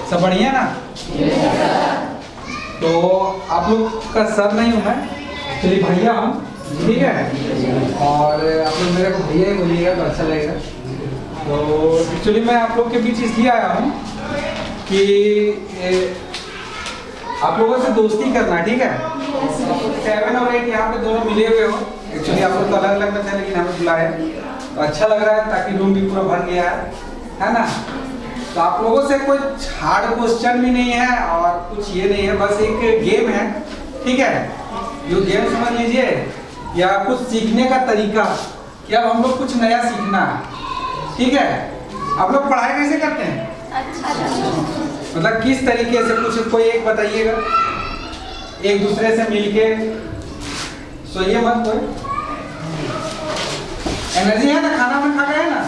सब बढ़िया ना? तो आप लोग का सर नहीं हूँ मैं, चलिए भैया हूँ, ठीक है। और आप लोग मेरे को भैया ही बोलिएगा तो अच्छा लगेगा। तो एक्चुअली मैं आप लोग के बीच इसलिए आया हूँ कि आप लोगों से दोस्ती करना, ठीक है। 7 और 8 यहाँ पे दोनों मिले हुए हो। एक्चुअली आप लोग तो अलग अलग में थे, लेकिन हमें बुलाया तो अच्छा लग रहा है, ताकि रूम भी पूरा भर गया है ना। तो आप लोगों से कोई हार्ड क्वेश्चन भी नहीं है और कुछ ये नहीं है, बस एक गेम है, ठीक है। जो गेम समझ लीजिए या कुछ सीखने का तरीका कि अब हम लोग कुछ नया सीखना है, ठीक है। आप लोग पढ़ाई कैसे करते हैं? अच्छा। मतलब किस तरीके से, कुछ कोई एक बताइएगा। एक दूसरे से मिलके सोइए मत कोई। एनर्जी है ना? खाना में खा गए ना?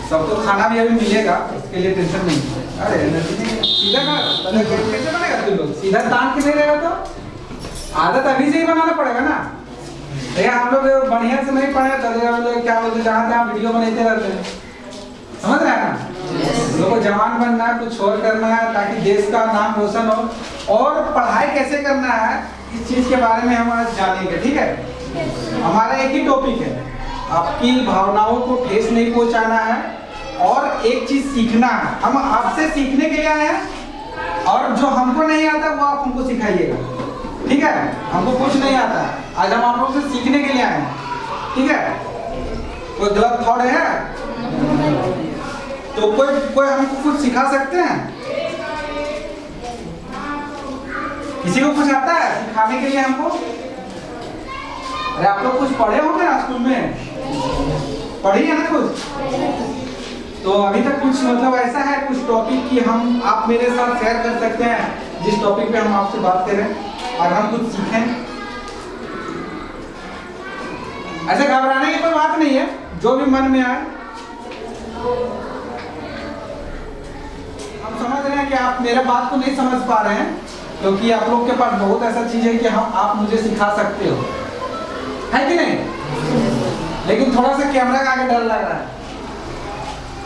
सब तो खाना भी अभी मिलेगा, इसके लिए टेंशन नहीं है। अरे एनर्जी नहीं, सीधा खा कैसे बनेगा तुम लोग? सीधा तान के नहीं रहेगा तो आदत अभी से ही बनाना पड़ेगा ना। देखिए हम लोग बढ़िया से नहीं पढ़े तो क्या बोलते, जहाँ जहाँ वीडियो बनाते रहते हैं, समझ रहे हैं ना। लोगों को जवान बनना है, कुछ और करना है, ताकि देश का नाम रोशन हो। और पढ़ाई कैसे करना है इस चीज के बारे में हम आज जानेंगे, ठीक है। हमारा एक ही टॉपिक है, आपकी भावनाओं को ठेस नहीं पहुंचाना है और एक चीज सीखना है। हम आपसे सीखने के लिए आए हैं और जो हमको नहीं आता वो आप हमको सिखाइएगा, ठीक है। हमको कुछ नहीं आता, आज हम आप लोग से सीखने के लिए आए हैं, ठीक है। कोई गलत थॉट है तो कोई हमको कुछ सिखा सकते हैं? किसी को कुछ आता है सिखाने के लिए हमको? अरे आप लोग कुछ पढ़े होंगे ना स्कूल में, पढ़ी है ना कुछ? तो अभी तक कुछ मतलब ऐसा है कुछ टॉपिक कि हम आप मेरे साथ शेयर कर सकते हैं, जिस टॉपिक पे हम आपसे बात करें और हम कुछ सीखें। ऐसे घबराने की कोई बात नहीं है, जो भी मन में आए। हम समझ रहे हैं कि आप मेरे बात को नहीं समझ पा रहे हैं, क्योंकि आप लोग के पास बहुत ऐसा चीज है कि आप मुझे सिखा सकते हो, है कि नहीं। लेकिन थोड़ा सा कैमरा का आगे डर लग रहा है।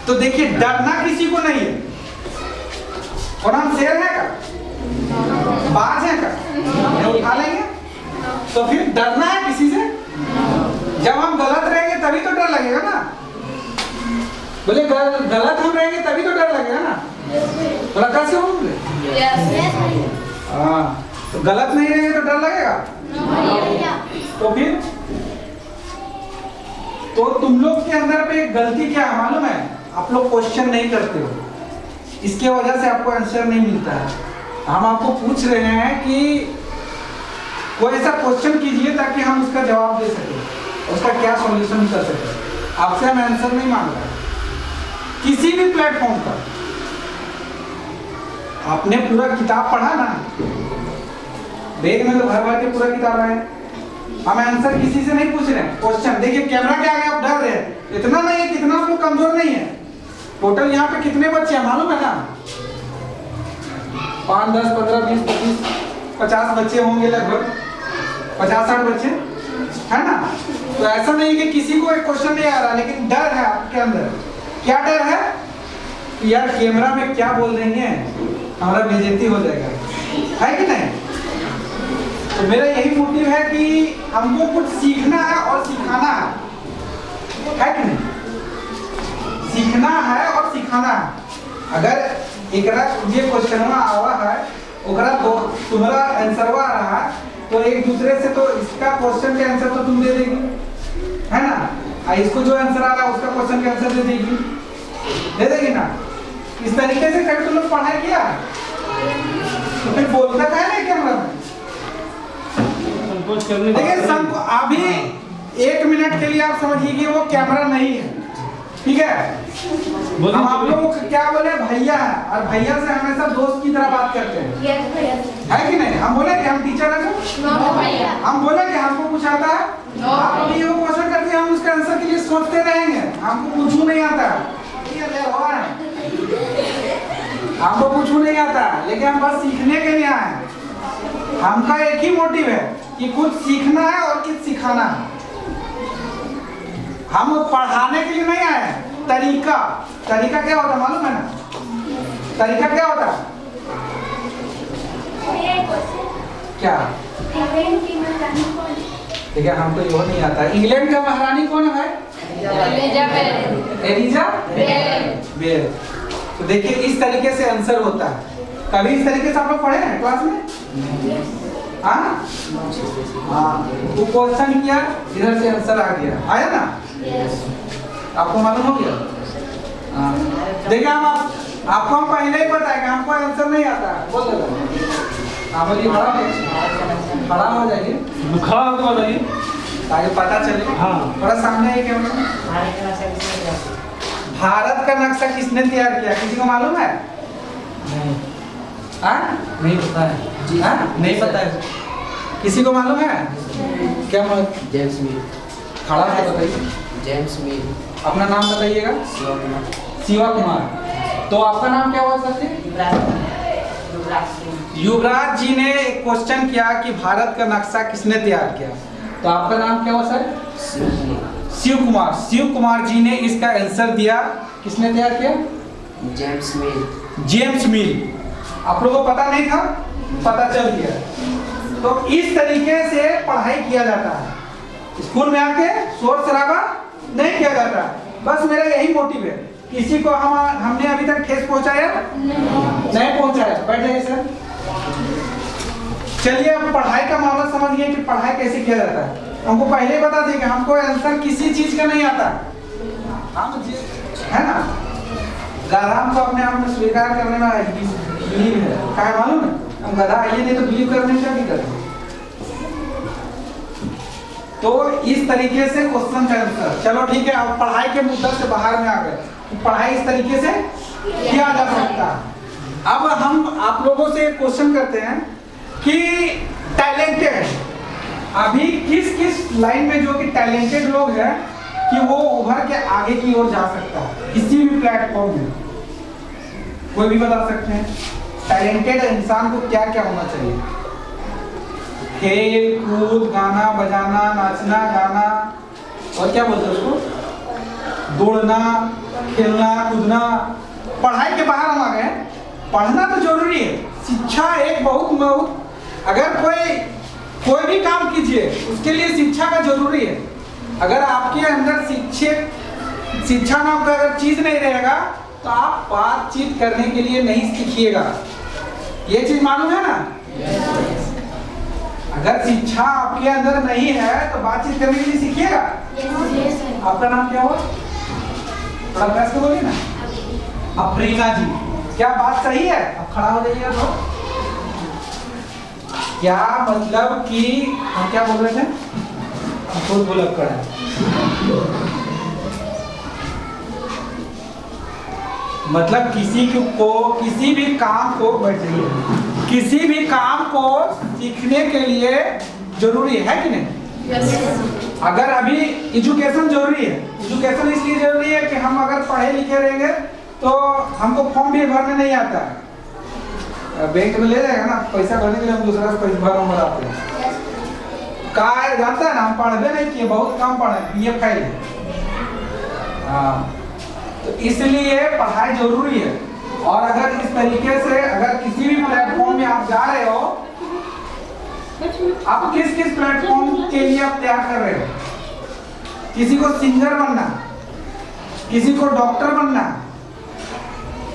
तो देखिए डरना किसी को नहीं है। और हम शेर है का, बाज है का, उठा लेंगे। तो फिर डरना है किसी से? जब हम गलत रहेंगे तभी तो डर लगेगा ना। बोले गलत हम रहेंगे तभी तो डर लगेगा ना। बोला कैसे होंगे? हाँ, तो गलत नहीं रहेंगे तो डर लगेगा। तो फिर तो तुम लोग के अंदर पे गलती क्या है मालूम है? आप लोग क्वेश्चन नहीं करते हो, इसके वजह से आपको आंसर नहीं मिलता है। हम आपको पूछ रहे हैं कि कोई ऐसा क्वेश्चन कीजिए ताकि हम उसका जवाब दे सके, उसका क्या सॉल्यूशन कर सके। आपसे हम आंसर नहीं मांग रहे किसी भी प्लेटफॉर्म पर। आपने पूरा किताब पढ़ा ना, बैग में तो भर भर के पूरा किताब है। हम आंसर किसी से नहीं पूछ रहे हैं, क्वेश्चन। देखिए कैमरा के आगे आप डर रहे हैं, इतना नहीं है, कितना आप लोग कमजोर नहीं है। टोटल यहाँ पे कितने बच्चे हैं मालूम है ना? 5, 10, 15, 20, 25, 50 बच्चे होंगे लगभग, 50-60 बच्चे, है ना। तो ऐसा नहीं कि किसी को एक क्वेश्चन नहीं आ रहा, लेकिन डर है आपके अंदर। क्या डर है? यार कैमरा में क्या बोल रही है, हमारा बेइज्जती हो जाएगा, है कि नहीं। तो मेरा यही मोटिव है कि हमको कुछ सीखना है और सिखाना है कि नहीं। सीखना है और सिखाना है। अगर एकरा ये क्वेश्चन आवा है, ओकरा तो तुम्हारा आंसर आ रहा है, तो एक दूसरे से तो इसका क्वेश्चन के आंसर तो तुम दे देगी, है ना। इसको जो आंसर आ रहा है उसका क्वेश्चन का आंसर दे देगी ना। इस तरीके से कभी तुम लोग पढ़ाई किया तो फिर बोलता है ना कैमरा में। देखिए अभी 1 मिनट के लिए आप समझिए कि वो कैमरा नहीं है, ठीक है। हम आप लोग क्या बोले, भैया है, और भैया से हमेशा दोस्त की तरह बात करते हैं, है कि नहीं। हम बोले कि हम टीचर हैं, हम बोले कि हमको कुछ आता है, आप अभी वो क्वेश्चन करते हैं, हम उसका आंसर के लिए सोचते रहेंगे, हमको कुछ नहीं आता, हमको कुछ नहीं आता, लेकिन हम बस सीखने के लिए आए हैं। हमका एक ही मोटिव है कि कुछ सीखना है और कुछ सिखाना है। हम पढ़ाने के लिए नहीं आए हैं। तरीका क्या होता है मालूम है ना? तरीका क्या होता है? क्या? ठीक है, हमको यो नहीं आता। इंग्लैंड का महारानी कौन है? एलिजाबेथ। तो देखिए इस तरीके से आंसर होता है। कभी इस तरीके से आप लोग पढ़े हैं क्लास में? हाँ, तो क्वेश्चन किया, इधर से आंसर आ गया, आया ना? आपको मालूम हो गया? हाँ, देखिए आपको हम पहले ही बताएंगे, हमको आंसर नहीं आता है, बोल देगा। हाँ बोलिए, खड़ा हो जाइए, खड़ा होकर बताइए ताकि पता चले। हाँ, थोड़ा सामने है कैमरा। भारत का नक्शा किसने तैयार किया, किसी को मालूम है? नहीं पता है। नहीं पता है, किसी को मालूम है? क्या मालूम? जेम्स मिल। खड़ा है बताइए। जेम्स मिल। अपना नाम बताइएगा। शिवा कुमार। तो आपका नाम क्या हुआ सर जी? युवराज जी ने एक क्वेश्चन किया कि भारत का नक्शा किसने तैयार किया, तो आपका नाम क्या हुआ सर? शिव कुमार। शिव कुमार जी ने इसका आंसर दिया। किसने तैयार किया? जेम्स मिल। जेम्स मिल। आप लोगों को पता नहीं था, पता चल गया। तो इस तरीके से पढ़ाई किया जाता है। स्कूल में आके शोर शराबा नहीं किया जाता। बस मेरा यही मोटिव है। किसी को हमने अभी तक ठेस पहुंचाया नहीं पहुंचाया। बैठ जाइए सर। चलिए अब पढ़ाई का मामला समझिए कि पढ़ाई कैसे किया जाता है। हमको पहले बता दें कि हमको आंसर किसी चीज का नहीं आता, हम है ना, गधा को अपने आप में स्वीकार करने में बिलीव है। क्या है मालूम है? हम गधा आइए नहीं तो बिलीव करने में क्या भी करें। तो इस तरीके से क्वेश्चन का आंसर। चलो ठीक है, अब पढ़ाई के मुद्दे से बाहर में आ गए। पढ़ाई इस तरीके से किया जा सकता है। अब हम आप लोगों से एक क्वेश्चन करते हैं कि टैलेंटेड, अभी किस किस लाइन में जो कि टैलेंटेड लोग हैं कि वो उभर के आगे की ओर जा सकता है किसी भी प्लेटफॉर्म में? कोई भी बता सकते हैं टैलेंटेड इंसान को क्या क्या होना चाहिए? खेल कूद, गाना बजाना, नाचना गाना, और क्या बोलते हैं उसको, दौड़ना, खेलना कूदना। पढ़ाई के बाहर हम आ गए। पढ़ना तो जरूरी है। शिक्षा एक बहुत अगर कोई भी काम कीजिए उसके लिए शिक्षा का जरूरी है। अगर आपके अंदर शिक्षा नाम का अगर चीज नहीं रहेगा तो आप बातचीत करने के लिए नहीं सीखिएगा। ये चीज मालूम है ना? अगर शिक्षा आपके अंदर नहीं है तो बातचीत करने के लिए सीखिएगा। आपका नाम क्या हुआ? थोड़ा प्यास के बोलिए ना। अफरीना जी, क्या बात सही है? अब खड़ा हो जाइए। तो क्या मतलब कि हम क्या बोल रहे थे? खुद बुलक कर मतलब किसी भी काम को, बैठ जाइए, किसी भी काम को सीखने के लिए जरूरी है कि नहीं? अगर अभी एजुकेशन जरूरी है। एजुकेशन इसलिए जरूरी है कि हम अगर पढ़े लिखे रहेंगे तो हमको फॉर्म भी भरने नहीं आता है। बैंक में ले जाएगा ना पैसा भरने के लिए, हम दूसरा पैसा भराते हैं। कहा जानता है ना, हम पढ़वे नहीं किए, बहुत कम पढ़े, ये फाइल है। हाँ, तो इसलिए पढ़ाई जरूरी है। और अगर इस तरीके से अगर किसी भी प्लेटफॉर्म में आप जा रहे हो, आप किस किस प्लेटफॉर्म के लिए आप तैयार कर रहे हो? किसी को सिंगर बनना, किसी को डॉक्टर बनना।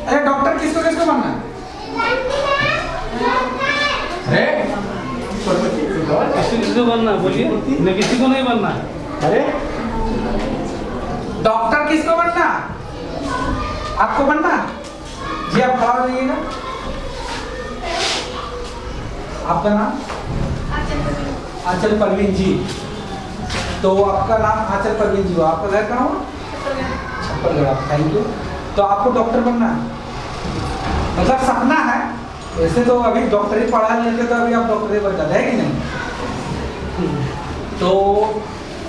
अरे डॉक्टर किसको किसको बनना? किसी को बनना बोलिए, न किसी को नहीं बनना। अरे डॉक्टर किसको बनना? आपको बनना जी। आप खड़ा हो जाइएगा। आपका नाम? आंचल परवीन जी। तो आपका नाम आंचल परवीन जी हुआ। आपका घर कहाँ हुआ? छप्परगढ़। Thank you. तो आपको डॉक्टर बनना है, मतलब सपना है। वैसे तो अभी डॉक्टरी पढ़ा लेते तो अभी आप डॉक्टरी बन जाते हैं कि नहीं? तो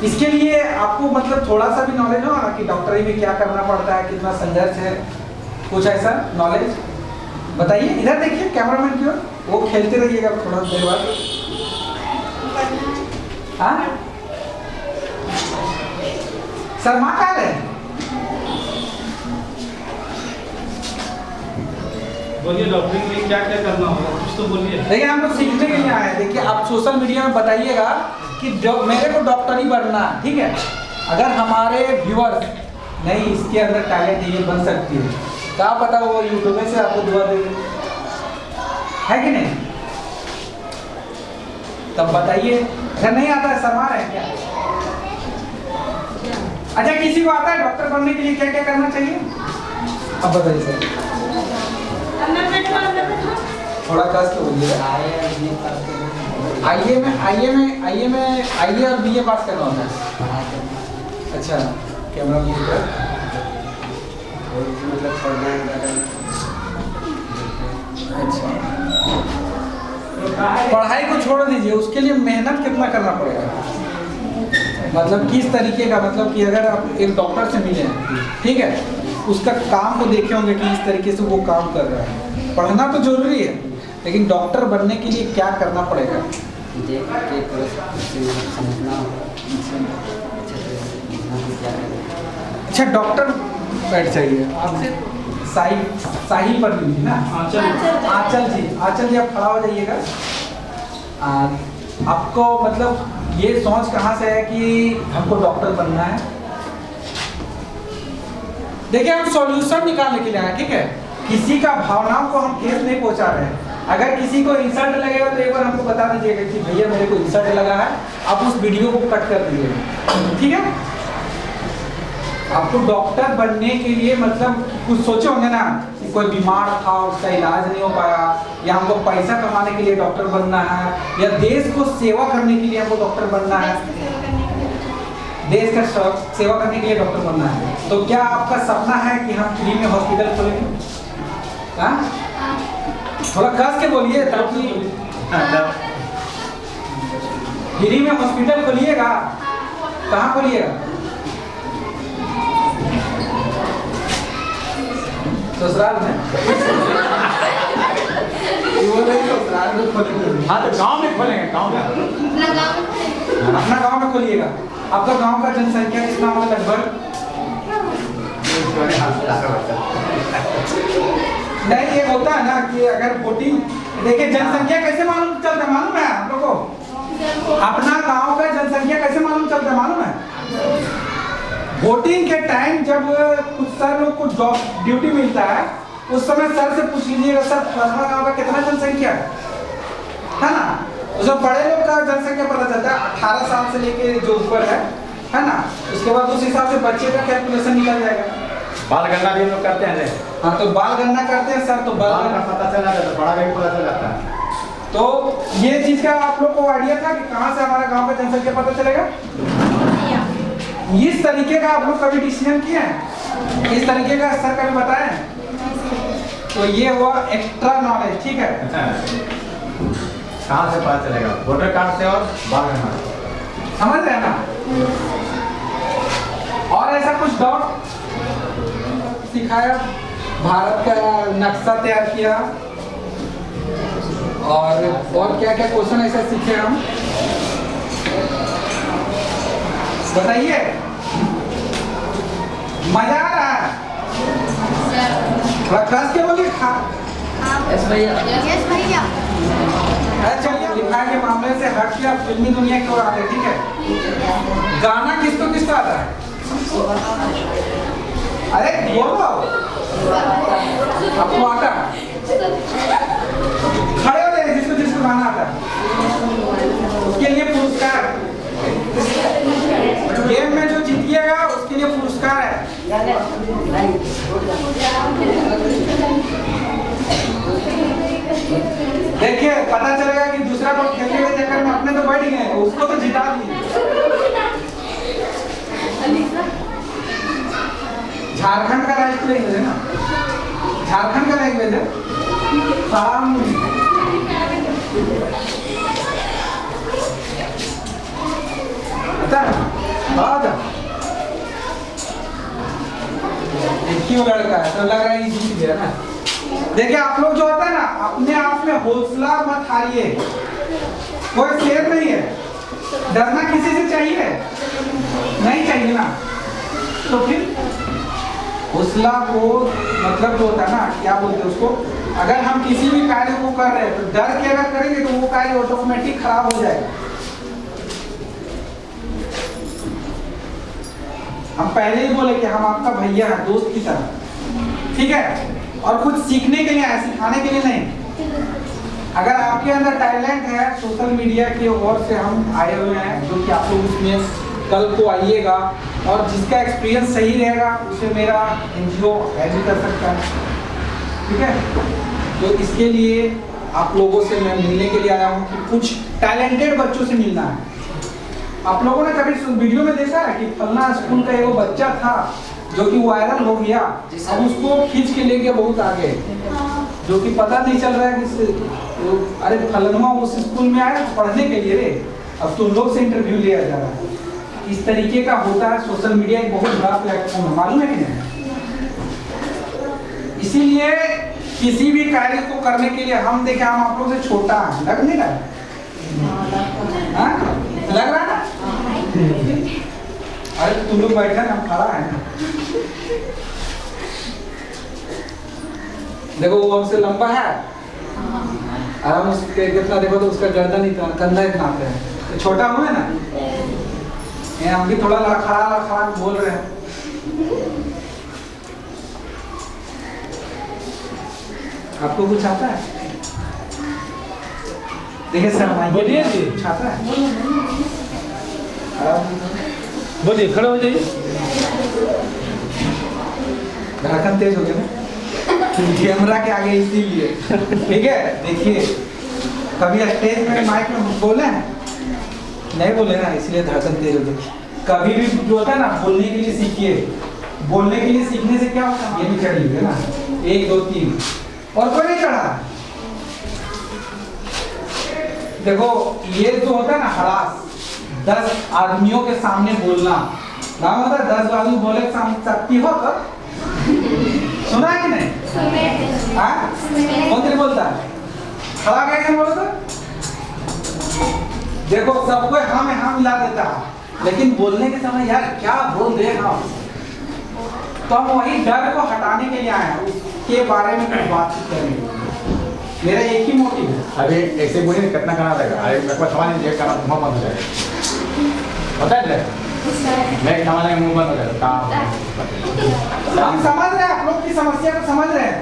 इसके लिए आपको मतलब थोड़ा सा भी नॉलेज हो ना कि डॉक्टरी में क्या करना पड़ता है, कितना संघर्ष है, कुछ ऐसा नॉलेज बताइए। इधर देखिए कैमरामैन की ओर, वो खेलते रहिएगा थोड़ा देर बाद। हाँ शर्मा कहाँ है? बोलिए डॉक्टरी के लिए क्या क्या करना होगा, कुछ तो बोलिए। देखिए हम लोग सीखने के लिए आए हैं। देखिए आप सोशल मीडिया में बताइएगा कि मेरे को डॉक्टर ही बनना है, ठीक है। अगर हमारे व्यूअर्स नहीं इसके अंदर टैलेंट है, ये बन सकती है, क्या पता वो यूट्यूब से आपको दुआ दे दे, है कि नहीं? तब बताइए। अगर नहीं आता है शर्मा रहे क्या? अच्छा किसी को आता है डॉक्टर बनने के लिए क्या क्या करना चाहिए? अब बताइए सर, थोड़ा कस के बोलिए। आईए और बीए पास करना होता है। अच्छा कैमरा अच्छा, पढ़ाई को छोड़ दीजिए, उसके लिए मेहनत कितना करना पड़ेगा? मतलब किस तरीके का, मतलब कि अगर आप एक डॉक्टर से मिले हैं, ठीक है, उसका काम को देखे होंगे कि इस तरीके से वो काम कर रहा है। पढ़ना तो जरूरी है, लेकिन डॉक्टर बनने के लिए क्या करना पड़ेगा? अच्छा डॉक्टर बैठ जाइए। आपसे साहिल पर लीजिए ना, आंचल जी आप खड़ा हो जाइएगा। आपको मतलब ये सोच कहाँ से है कि हमको डॉक्टर बनना है? देखिए हम सॉल्यूशन निकालने के लिए आए, ठीक है। किसी का भावनाओं को हम ठेस नहीं पहुंचा रहे हैं। अगर किसी को इंसल्ट लगेगा तो एक बार हमको बता दीजिएगा कि भैया मेरे को इंसल्ट लगा है, आप उस वीडियो को कट कर दीजिएगा, ठीक है। आपको डॉक्टर बनने के लिए मतलब कुछ सोचे होंगे ना कि कोई बीमार था उसका इलाज नहीं हो पाया, या हमको पैसा कमाने के लिए डॉक्टर बनना है, या देश को सेवा करने के लिए हमको डॉक्टर बनना है, देश का सेवा करने के लिए डॉक्टर बनना है। तो क्या आपका सपना है कि हम फ्री में हॉस्पिटल खोलेंगे? हाँ थोड़ा कस के बोलिए ताकि फ्री में हॉस्पिटल खोलिएगा। कहाँ खोलिएगा? ससुराल में? हाँ तो गांव में खोलेंगे, गांव में, अपना गांव में खोलिएगा। आपका गांव का जनसंख्या कितना होगा लगभग? नहीं ये होता है ना कि अगर वोटिंग, देखिए जनसंख्या कैसे मालूम चलता है मालूम है आप लोगों को? अपना गांव का जनसंख्या कैसे मालूम चलता है मालूम है? वोटिंग के टाइम जब कुछ सर लोग को जॉब ड्यूटी मिलता है, उस समय सर से पूछ लीजिएगा सर फलाना गांव का कितना जनसंख्या है ना? उसमें बड़े लोग का जनसंख्या पता चलता है 18 साल से लेके जो ऊपर है ना। उसके बाद उस हिसाब से बच्चे का कैलकुलेशन निकल जाएगा। बाल गणना भी हम लोग करते हैं। हाँ तो बाल गणना करते हैं सर, तो बाल का पता चला जाता है, बड़ा का भी पता चल जाता है। तो ये चीज का आप लोग को आइडिया था कि कहाँ से हमारा गांव का जनसंख्या पता चलेगा? इस तरीके का आप लोग कभी डिसीजन किए हैं? इस तरीके का सर कभी बताएं? तो ये हुआ एक्स्ट्रा नॉलेज, ठीक है। कहाँ से पता चलेगा? वोटर कार्ड से और बाल गणना से। समझ रहे हैं ना? और ऐसा कुछ डाउट सिखाया, भारत का नक्शा तैयार किया, और क्या क्या क्वेश्चन ऐसा सीखे हम? बताइए, मजा आ रहा है? थोड़ा कस के बोलिए। यस भैया। चलिए लिखाई के मामले से हट के आप फिल्मी दुनिया की ओर आते हैं, ठीक है। गाना किसको आता है? अरे बोलो, आपको आता है? खड़े हो जाए जिसको गाना आता है, उसके लिए पुरस्कार। गेम में जो जीतिएगा उसके लिए पुरस्कार है। देखिए पता चलेगा कि दूसरा लोग खेलने के चक्कर में अपने तो बैठ गए, उसको तो जिता दिए। झारखंड का राष्ट्रीय लैंग्वेज है ना, झारखंड का लैंग्वेज है। एक ही लड़का है तो लग रहा है जीत गया ना। देखिए आप लोग जो होता है ना, अपने आप में हौसला मत हारिए। कोई शेर नहीं है, डरना किसी से चाहिए नहीं चाहिए ना, तो फिर हौसला को मतलब जो होता है ना, क्या बोलते हैं उसको, अगर हम किसी भी कार्य को कर रहे हैं तो डर के अगर करेंगे तो वो कार्य ऑटोमेटिक खराब हो जाएगा। हम पहले ही बोले कि हम आपका भैया है, दोस्त की तरह, ठीक है, और कुछ सीखने के लिए आए, सिखाने के लिए नहीं। अगर आपके अंदर टैलेंट है, सोशल मीडिया की ओर से हम आए हुए हैं, जो कि आप लोग उसमें कल को आइएगा, और जिसका एक्सपीरियंस सही रहेगा उसे मेरा NGO ऐड भी कर सकता है, ठीक है। तो इसके लिए आप लोगों से मैं मिलने के लिए आया हूँ कि कुछ टैलेंटेड बच्चों से मिलना है। आप लोगों ने कभी वीडियो में देखा है कि फलना स्कूल का एक बच्चा था जो कि वायरल हो गया, अब उसको खींच के ले गया बहुत आगे, जो कि पता नहीं चल रहा है कि अरे फलनवा उस स्कूल में आया पढ़ने के लिए रे, अब तुम लोग से इंटरव्यू लिया जा रहा है। इस तरीके का होता है। सोशल मीडिया एक बहुत बड़ा प्लेटफॉर्म है, मालूम है कि नहीं? इसीलिए किसी भी कार्य को करने के लिए हम देखें, हम आप लोग से छोटा है, लग नहीं रहा है? लग रहा है ना? अरे तुम लोग बैठे ना, हम खड़ा है ना। देखो वो हमसे लंबा है, और हम उसके कितना देखो तो उसका गर्दन इतना, कंधा इतना है, तो छोटा हुआ है ना। ये हम भी थोड़ा लड़खड़ा बोल रहे हैं। आपको कुछ आता है? देखिए सर, बोलिए जी। कुछ आता है? बोलिए, खड़े हो जाइए। धड़कन तेज हो गया ना कैमरा के आगे, इसीलिए। ठीक है, देखिए कभी स्टेज में माइक में बोले हैं? नहीं बोले ना, इसलिए धड़कन तेज हो गई। कभी भी जो होता है ना, बोलने के लिए सीखिए। बोलने के लिए सीखने से क्या होता है? ये भी चढ़ी हुई है ना, 1 2 3, और कोई नहीं चढ़ा। देखो ये जो होता है ना हरास, 10 आदमियों के सामने बोलना, ना होता है 10 आदमी बोले के सामने सकती हो तो सुना है कि नहीं? कौन तेरे बोलता है? खड़ा कैसे बोलता? देखो सबको हाँ मिला देता है, लेकिन बोलने के समय यार क्या बोल रहे हैं हम, तो हम वही डर को हटाने के लिए आए हैं, उसके बारे में कुछ बातचीत करेंगे। मेरा एक ही मोटिव है। अभी ऐसे बोलिए कितना करना रहेगा? अरे मेरे को समझ नहीं करना, मुँह बंद हो जाएगा, होता है मैं खाने मुँह बंद हो जाएगा। हम समझ रहे हैं, आप लोग की समस्या को समझ रहे हैं।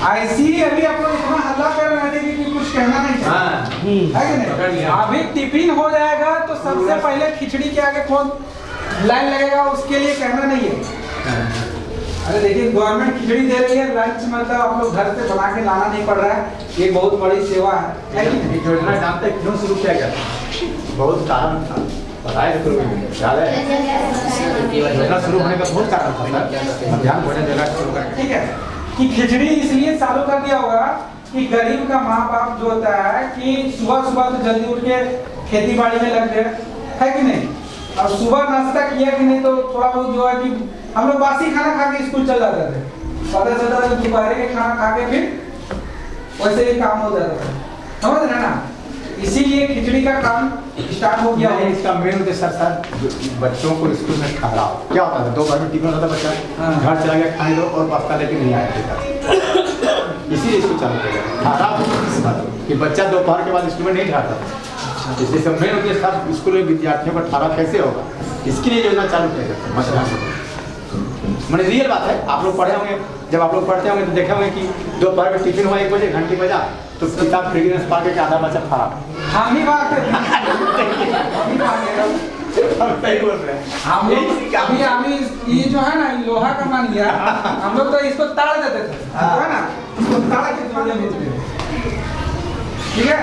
ऐसी अभी आप लोग इतना हल्ला कर रहे थे कि कुछ कहना नहीं चाहिए, है कि नहीं? अभी टिफिन हो जाएगा तो सबसे पहले खिचड़ी के आगे कौन लाइन लगेगा, उसके लिए कहना नहीं है। अरे देखिए गवर्नमेंट खिचड़ी दे रही है, लंच मतलब आप लोग घर से बना के लाना नहीं पड़ रहा है, ये बहुत बड़ी सेवा है। योजना जानते हैं क्यों शुरू किया गया? बहुत कारण था, बताए शुरू में याद है? योजना शुरू होने का बहुत कारण था सर, मध्याह्न भोजन योजना शुरू करके। ठीक है कि खिचड़ी इसलिए चालू कर दिया होगा कि गरीब का माँ बाप जो होता है कि सुबह सुबह तो जल्दी उठ के खेती बाड़ी में लग गए, है कि नहीं? और सुबह नाश्ता किया कि नहीं, तो थोड़ा बहुत जो है कि हम लोग बासी खाना खा के स्कूल चल जाते थे, पता चलता था दोपहर के खाना खा के फिर वैसे ही काम हो जाता था, समझ रहे ना? इसीलिए खिचड़ी का काम स्टार्ट हो गया है। इसका मेन उद्देश्य सर बच्चों को स्कूल में खा क्या होता था, 2 बार में टिफिन होता था, बच्चा घर चला गया खाने दो और पास्ता लेके नहीं आया, इसीलिए इसको चालू किया गया कि बच्चा दोपहर के बाद स्कूल में नहीं खाता था। इसलिए सब मेन उद्देश्य था स्कूल में विद्यार्थियों का ठहरा कैसे होगा, इसके लिए योजना चालू किया जाता है। मैंने रियल बात है, आप लोग पढ़े होंगे, जब आप लोग पढ़ते होंगे तो देखे होंगे कि दोपहर में टिफिन हुआ 1 बजे, घंटी बजा तो किताब फ्रीगनेस पा के आधा बच्चा खा हम ही बात है, सही बोल रहे हैं हम लोग अभी ये जो है ना लोहा का मान लिया, हम लोग तो इसको ताड़ देते थे, है ना? इसको ताड़ के दुकान में बेचते थे, ठीक है?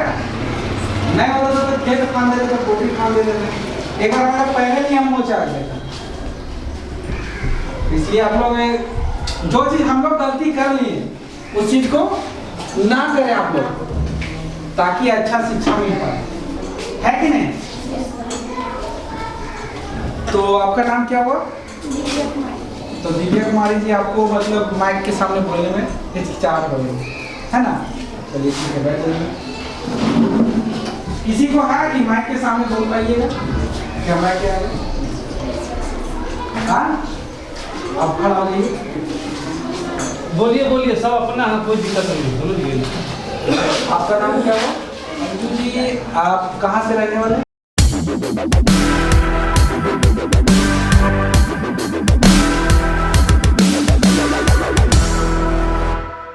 नहीं होता तो खेत खान देते थे, पोटी खान देते थे। एक बार हमारा पहले ही हम मोचा आ गया था, इसलिए आप लोग जो चीज हम लोग गलती कर लिए उस चीज को ना करें आप लोग, ताकि अच्छा शिक्षा मिल पाए, है कि नहीं? तो आपका नाम क्या हुआ? तो दिव्या कुमारी जी, आपको मतलब माइक के सामने बोलने में हिचकिचाहट हो रही है ना? चलिए ठीक है, बैठ जाइए। किसी को है कि माइक के सामने बोल पाइएगा? कैमरा क्या है? हाँ आप खड़ा हो जाइए। बोलिए बोलिए, सब अपना है, कोई दिक्कत नहीं, समझ गए। आपका नाम क्या है? अंजू जी, आप कहाँ से रहने वाले हैं?